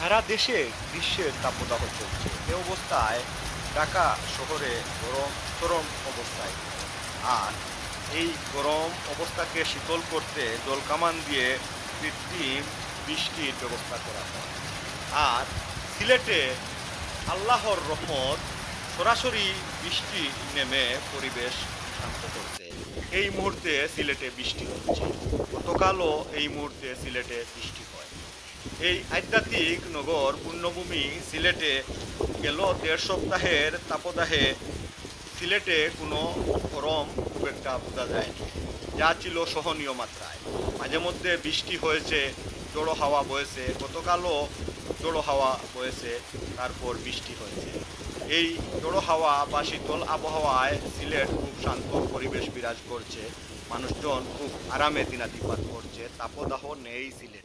সারা দেশে গ্রীষ্মের তাপদাহ চলছে। এ অবস্থায় ঢাকা শহরে গরম চরম অবস্থায়। আর এই গরম অবস্থাকে শীতল করতে জলকামান দিয়ে কৃত্রিম বৃষ্টির ব্যবস্থা করা হয়। আর সিলেটে আল্লাহর রহমত সরাসরি বৃষ্টি নেমে পরিবেশ শান্ত করছে। এই মুহূর্তে সিলেটে বৃষ্টি হচ্ছে। গতকালও এই মুহূর্তে সিলেটে বৃষ্টি হয়। এই আধ্যাত্মিক নগর পুণ্যভূমি সিলেটে গেল ১.৫ সপ্তাহের তাপদাহে সিলেটে কোনো গরম খুব একটা বোঝা যায়নি, যা ছিল সহনীয় মাত্রায়। মাঝে মধ্যে বৃষ্টি হয়েছে, জড়ো হাওয়া বয়েছে, গতকালও জড়ো হাওয়া বয়েছে, তারপর বৃষ্টি হয়েছে। এই জড়ো হাওয়া বা শীতল আবহাওয়ায় সিলেট খুব শান্ত পরিবেশ বিরাজ করছে। মানুষজন খুব আরামে দিনাতিপাত করছে, তাপদাহ নেই সিলেটে।